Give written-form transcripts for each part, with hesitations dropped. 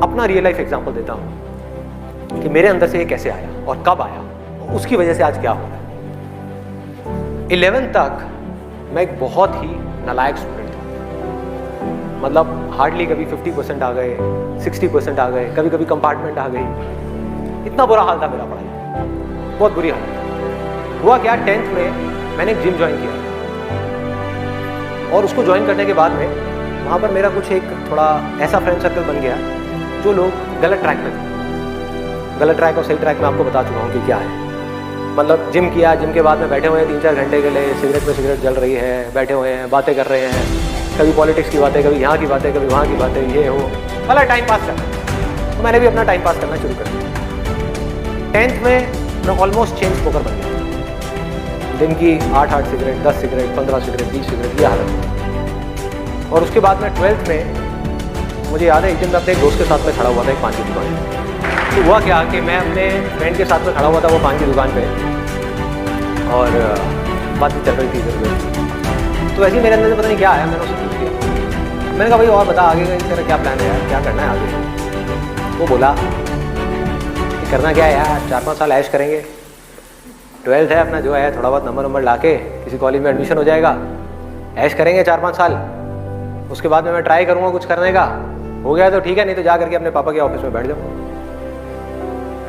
अपना real life example देता हूँ कि मेरे अंदर से ये कैसे आया और कब आया, उसकी वजह से आज क्या हो रहा है। 11th तक मैं एक बहुत ही नालायक स्टूडेंट था। मतलब हार्डली कभी 50% आ गए, 60% आ गए, कभी कभी कंपार्टमेंट आ गई। इतना बुरा हाल था मेरा पढ़ाई का, बहुत बुरी हालत। हुआ क्या, 10th में मैंने एक जिम ज्वाइन किया और उसको ज्वाइन करने के बाद में वहाँ पर मेरा कुछ एक थोड़ा ऐसा फ्रेंड सर्कल बन गया जो लोग गलत ट्रैक में थे। गलत ट्रैक और सही ट्रैक में आपको बता चुका हूँ कि क्या है। मतलब जिम किया, जिम के बाद में बैठे हुए हैं 3-4 घंटे के लिए, सिगरेट पे सिगरेट जल रही है, बैठे हुए हैं, बातें कर रहे हैं, कभी पॉलिटिक्स की बातें, कभी यहाँ की बातें, कभी वहाँ की बातें, ये हो, मतलब टाइम पास करना। तो मैंने भी अपना टाइम पास करना शुरू कर दिया। 10th में मैं ऑलमोस्ट चेन स्मोकर बन गया। दिन की 8 सिगरेट, 10 सिगरेट, 15 सिगरेट, 20 सिगरेट, ये हालत थी। और उसके बाद में 12th में मुझे याद है एक दिन मैं अपने एक दोस्त के साथ में खड़ा हुआ था एक पान की दुकान पे। तो हुआ क्या कि मैं अपने फ्रेंड के साथ में खड़ा हुआ था वो पान की दुकान पे और बात भी चल रही थी इधर। तो वैसे ही मेरे अंदर से पता नहीं क्या आया, मैंने उससे पूछ लिया। मैंने कहा भाई और बता आगे का तेरा क्या प्लान है यार, क्या करना है आगे। वो बोला कि करना क्या है यार, 4-5 साल ऐश करेंगे, 12th है अपना जो है, थोड़ा बहुत नंबर ला के किसी कॉलेज में एडमिशन हो जाएगा, ऐश करेंगे 4-5 साल, उसके बाद में मैं ट्राई करूँगा कुछ करने का, हो गया तो ठीक है, नहीं तो जा करके अपने पापा के ऑफिस में बैठ जाऊँ।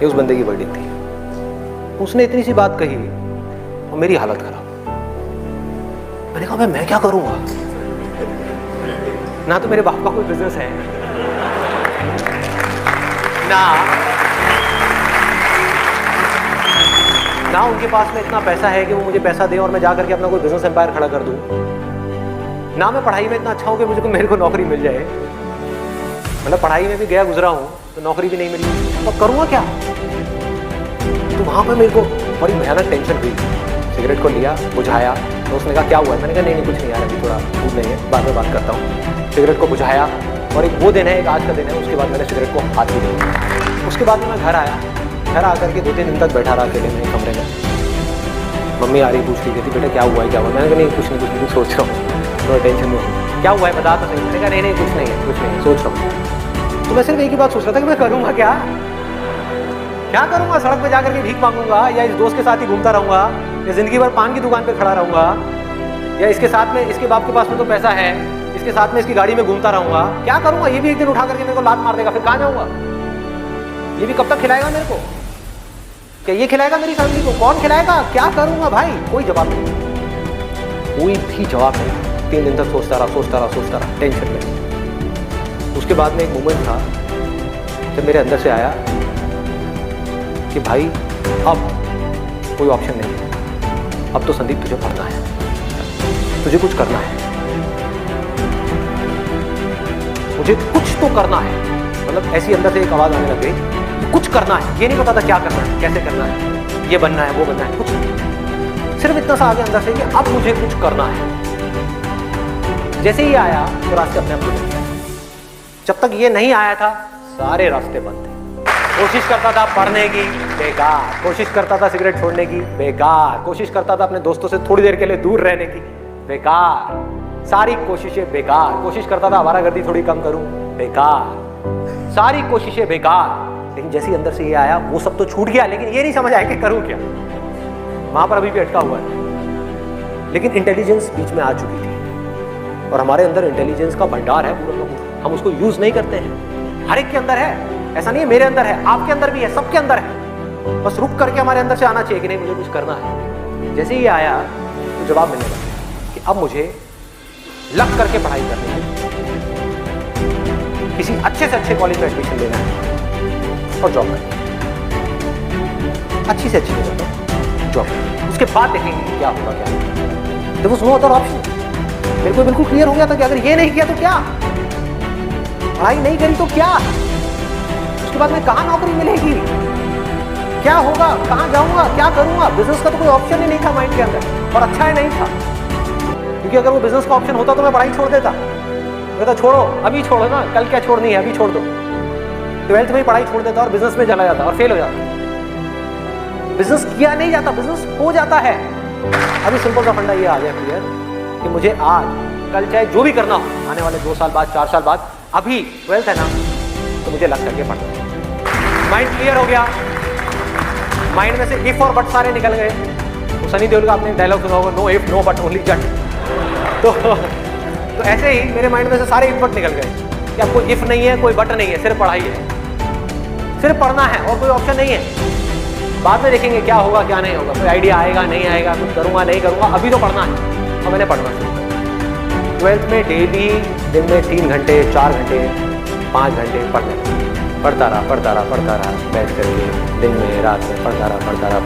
ये उस बंदे की वर्डिंग थी। उसने इतनी सी बात कही और मेरी हालत खराब। मैंने कहा भाई मैं क्या करूँगा, ना तो मेरे बाप का कोई बिजनेस है, ना उनके पास में इतना पैसा है कि वो मुझे पैसा दे और मैं जा करके अपना कोई बिजनेस एम्पायर खड़ा कर दूं, ना मैं पढ़ाई में इतना अच्छा हूं कि मुझे मेरे को नौकरी मिल जाए। मतलब पढ़ाई में भी गया गुजरा हूं तो नौकरी भी नहीं मिली, तो करूंगा क्या। तो वहां पर मेरे को बड़ी भयानक टेंशन हुई। सिगरेट को लिया, बुझाया, तो उसने कहा क्या हुआ है, मैंने कहा नहीं कुछ नहीं यार, अभी थोड़ा दूध नहीं है, बाद में बात करता हूँ। सिगरेट को बुझाया और एक वो दिन है, एक आज का दिन है, उसके बाद मैंने सिगरेट को हाथ भी दिया। उसके बाद में मैं घर आया, घर आकर के 2-3 दिन तक बैठा रहा अकेले मेरे कमरे में। मम्मी आ रही पूछ रही थी बेटा क्या हुआ है, क्या हुआ। मैंने कहा नहीं कुछ नहीं सोच रहा हूँ, थोड़ा टेंशन में हूँ। क्या हुआ है बता तो सही। मैंने कहा नहीं कुछ नहीं है, कुछ नहीं सोच रहा हूँ। तो मैं सिर्फ एक ही बात सोच रहा था कि मैं करूँगा क्या करूँगा। सड़क पे जाकर के भीख मांगूंगा या इस दोस्त के साथ ही घूमता रहूँगा या जिंदगी भर पान की दुकान पे खड़ा रहूँगा या इसके साथ में, इसके बाप के पास में तो पैसा है, इसके साथ में इसकी गाड़ी में घूमता रहूँगा। क्या करूँगा, ये भी एक दिन उठा करके मेरे को लात मार देगा, फिर कहाँ जाऊँगा। ये भी कब तक खिलाएगा मेरे को, क्या ये खिलाएगा मेरी फैमिली को, कौन खिलाएगा, क्या करूँगा भाई। कोई जवाब नहीं, कोई भी जवाब नहीं। 3 दिन तक सोचता रहा टेंशन में। उसके बाद में एक मोमेंट था जब मेरे अंदर से आया कि भाई अब कोई ऑप्शन नहीं है, अब तो संदीप तुझे पढ़ना है, तुझे कुछ करना है, मुझे कुछ तो करना है। मतलब ऐसी अंदर से एक आवाज आने लग गई, कुछ करना है। ये नहीं पता था क्या करना है, कैसे करना है, ये बनना है, वो बनना है, कुछ नहीं। सिर्फ इतना सा आगे अंदर से कि अब मुझे कुछ करना है। जैसे ही आया तो रास्ते अपने आप खुल गए। जब तक ये नहीं आया था सारे रास्ते बंद थे। कोशिश करता था पढ़ने की, बेकार। कोशिश करता था सिगरेट छोड़ने की, बेकार। कोशिश करता था अपने दोस्तों से थोड़ी देर के लिए दूर रहने की, बेकार। सारी कोशिशें बेकार। कोशिश करता था आवारागर्दी थोड़ी कम करूं, बेकार। सारी कोशिशें बेकार। लेकिन जैसे ही अंदर से ये आया वो सब तो छूट गया, लेकिन ये नहीं समझ आया कि करूं क्या। वहां पर अभी भी अटका हुआ है। लेकिन इंटेलिजेंस बीच में आ चुकी थी और हमारे अंदर इंटेलिजेंस का भंडार है पूरा, हम उसको यूज नहीं करते हैं। हर एक के अंदर है, ऐसा नहीं है मेरे अंदर है, आपके अंदर भी है, सबके अंदर है। बस रुक करके हमारे अंदर से आना चाहिए कि नहीं मुझे कुछ करना है। जैसे ही आया तो जवाब मिलने लगा कि अब मुझे लग करके पढ़ाई करनी है, किसी अच्छे से अच्छे कॉलेज में एडमिशन लेना है और जॉब करनी है, अच्छी से अच्छी जगह जॉब। उसके बाद देखेंगे क्या होगा क्या नहीं। देखो नो अदर ऑप्शन। मेरे को बिल्कुल क्लियर हो गया था कि अगर ये नहीं किया तो क्या, पढ़ाई नहीं करी तो क्या, उसके बाद में कहाँ नौकरी मिलेगी, क्या होगा, कहाँ जाऊंगा, क्या करूंगा। बिजनेस का तो कोई ऑप्शन ही नहीं था माइंड के अंदर, और अच्छा ही नहीं था, क्योंकि अगर वो बिजनेस का ऑप्शन होता तो मैं पढ़ाई छोड़ देता। कहता छोड़ो, अभी छोड़ो ना, कल क्या छोड़नी है, अभी छोड़ दो। 12th में ही पढ़ाई छोड़ देता और बिजनेस में चला जाता और फेल हो जाता। बिजनेस किया नहीं जाता, बिजनेस हो जाता है। अभी सिंपल सा फंडा ये आ गया क्लियर कि मुझे आज कल चाहे जो भी करना हो, आने वाले 2 साल बाद, 4 साल बाद, अभी 12th है ना, तो मुझे लग करके पढ़ना। माइंड क्लियर हो गया, माइंड में से इफ और बट सारे निकल गए। तो सनी देओल का आपने डायलॉग सुना होगा, no if no but only Jatt. तो ऐसे ही मेरे माइंड में से सारे इफ बट निकल गए कि अब कोई इफ नहीं है, कोई बट नहीं है, सिर्फ पढ़ाई है, सिर्फ पढ़ना है और कोई ऑप्शन नहीं है। बाद में देखेंगे क्या होगा क्या नहीं होगा, कोई आइडिया आएगा नहीं आएगा, कुछ करूँगा नहीं करूँगा, अभी तो पढ़ना है। और मैंने पढ़ना शुरू किया। 12th में डेली दिन में 3 घंटे 4 घंटे 5 घंटे पढ़ता रहा बैठ करके, दिन में रात में पढ़ता रहा।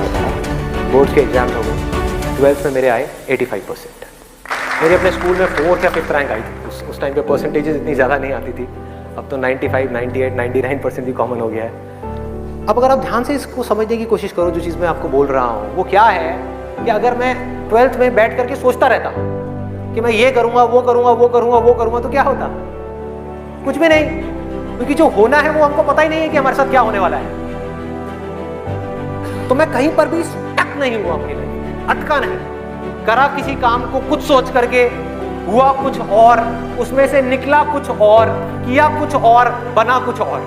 बोर्ड्स के एग्जाम हो गए। 12th में मेरे आए 85%। मेरे अपने स्कूल में 4th या 5th रैंक आई थी। उस टाइम पे परसेंटेजेस इतनी ज़्यादा नहीं आती थी, अब तो 95, 98, 99% भी कॉमन हो गया है। अब अगर आप ध्यान से इसको समझने की कोशिश करो, जो चीज़ मैं आपको बोल रहा हूँ वो क्या है कि अगर मैं 12th में बैठ करके सोचता रहता कि मैं ये करूँगा वो करूँगा तो क्या होता? कुछ भी नहीं, क्योंकि जो होना है वो हमको पता ही नहीं है कि हमारे साथ क्या होने वाला है। तो मैं कहीं पर भी स्टक नहीं हुआ अपनी लाइफ, अटका नहीं, करा किसी काम को कुछ सोच करके, हुआ कुछ और, उसमें से निकला कुछ और, किया कुछ और, बना कुछ और।